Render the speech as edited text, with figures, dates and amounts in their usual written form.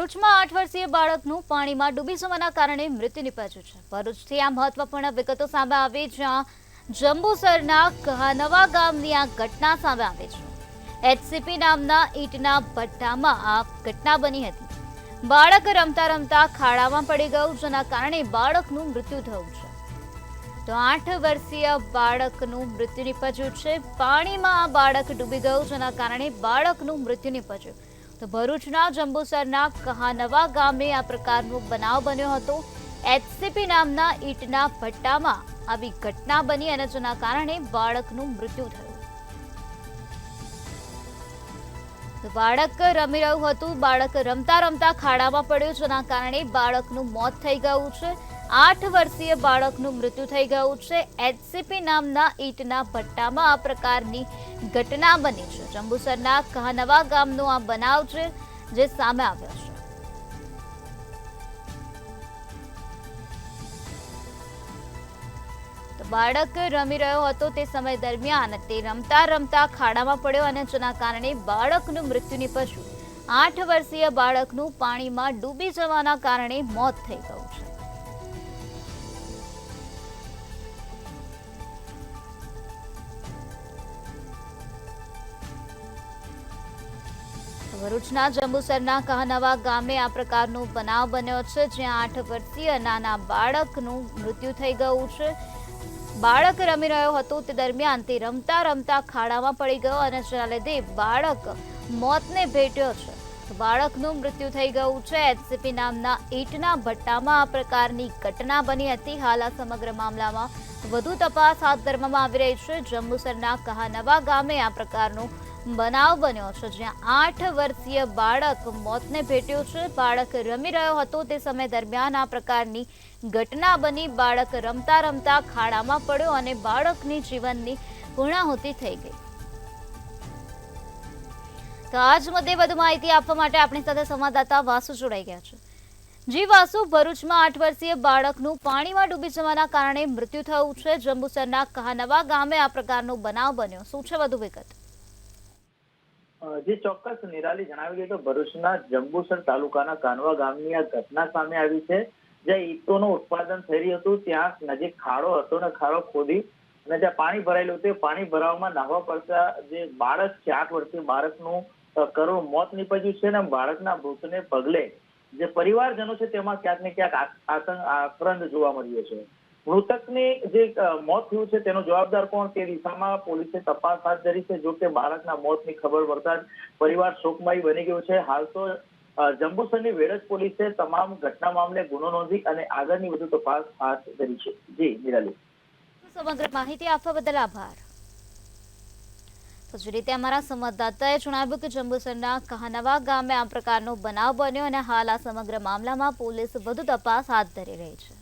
ભરૂચમાં 8 વર્ષીય બાળકનું પાણીમાં ડૂબી જવાના કારણે મૃત્યુ નિપજ્યું છે। ભરૂચથી આ મહત્વપૂર્ણ વિગતો સામે આવી, જ્યાં જંબુસરના કહાનવા ગામની આ ઘટના સામે આવી છે। એચસીપી નામના ઈંટના ભઠ્ઠામાં આ ઘટના બની હતી। બાળક રમતા રમતા ખાડામાં પડી ગયું, જેના કારણે બાળકનું મૃત્યુ થયું છે। તો 8 વર્ષીય બાળકનું મૃત્યુ નિપજ્યું છે। પાણીમાં આ બાળક ડૂબી ગયું, જેના કારણે બાળકનું મૃત્યુ નિપજ્યું। તો ભરૂચના જંબુસરના કહાનવા ગામે આ પ્રકારનો બનાવ બન્યો હતો। એચસીપી નામના ઈંટના ભઠ્ઠામાં આવી ઘટના બની અને જેના કારણે બાળકનું મૃત્યુ થયું। તો બાળક રમી રહ્યું હતું, બાળક રમતા રમતા ખાડામાં પડ્યું, જેના કારણે બાળકનું મોત થઈ ગયું છે। 8 વર્ષીય બાળકનું મૃત્યુ થઈ ગયું છે। એચસીપી નામના ઈંટના ભઠ્ઠામાં આ પ્રકારની ઘટના બની છે। જંબુસરના કહાનવા ગામનો આ બનાવ છે જે સામે આવ્યો છે। તો બાળક રમી રહ્યો હતો, તે સમય દરમિયાન તે રમતા રમતા ખાડામાં પડ્યો અને જેના કારણે બાળકનું મૃત્યુ નિપજ્યું। 8 વર્ષીય બાળકનું પાણીમાં ડૂબી જવાના કારણે મોત થઈ ગયું છે। ભરૂચના જંબુસરના કહાનવા ગામે આ પ્રકારનો બનાવ બન્યો છે, જ્યાં 8 વર્ષીય નાના બાળકનું મૃત્યુ થઈ ગયું છે। બાળક રમી રહ્યો હતો, તે દરમિયાન તે રમતા રમતા ખાડામાં પડી ગયો અને જેના લીધે બાળક મોતને ભેટ્યો છે। તો બાળકનું મૃત્યુ થઈ ગયું છે। એચસીપી નામના ઈંટના ભઠ્ઠામાં આ પ્રકારની ઘટના બની હતી। હાલ આ સમગ્ર મામલામાં વધુ તપાસ હાથ ધરવામાં આવી રહી છે। જંબુસરના કહાનવા ગામે આ પ્રકારનો બનાવ બન્યો છે, જ્યાં 8 વર્ષીય બાળક મોતને ભેટ્યું છે। બાળક રમી રહ્યો હતો, તે સમય દરમિયાન આ પ્રકારની ઘટના બની। બાળક રમતા રમતા ખાડામાં પડ્યો અને બાળકની જીવનની પૂર્ણાહુતિ થઈ ગઈ। તો આજ મુદ્દે વધુ માહિતી આપવા માટે આપણી સાથે સંવાદદાતા વાસુ જોડાઈ ગયા છે। જી વાસુ, ભરૂચમાં 8 વર્ષીય બાળકનું પાણીમાં ડૂબી જવાના કારણે મૃત્યુ થયું છે। જંબુસરના કહાનવા ગામે આ પ્રકારનો બનાવ બન્યો, શું છે વધુ વિગત? જે ચોક્કસ નિરાલી જણાવી ગઈ તો ભરૂચના જંબુસર તાલુકાના કાનવા ગામની આ ઘટના સામે આવી છે, જ્યાં ઈંટોનું ઉત્પાદન થઈ રહ્યું હતું। ત્યાં નજીક ખાડો હતો ને ખાડો ખોદી અને જ્યાં પાણી ભરાયેલું હતું, પાણી ભરાવામાં નાહવા પડતા જે બાળક છે, 8 વર્ષીય બાળકનું કરુણ મોત નીપજ્યું છે। અને બાળકના મૃત્યુને પગલે જે પરિવારજનો છે તેમાં ક્યાંક ને ક્યાંક આક્રંદ જોવા મળ્યો છે। મૃતકની જે મોત થયું છે તેનો જવાબદાર કોણ તે દિશામાં પોલીસે તપાસ હાથ ધરી છે। જો કે બાળકના મોતની ખબર પડતા જ પરિવાર શોકમય બની ગયો છે। હાલ તો જંબુસરની વેડજ પોલીસે તમામ ઘટના મામલે ગુનો નોંધી અને આગળની વધુ તપાસ હાથ ધરી છે। જી નિરાલી, સમગ્ર માહિતી આપવા બદલ આભાર। તો જે રીતે અમારા સંવાદદાતાએ જણાવ્યું કે જંબુસરના કહાનવા ગામે આ પ્રકારનો બનાવ બન્યો અને હાલ આ સમગ્ર મામલામાં પોલીસ વધુ તપાસ હાથ ધરી રહી છે।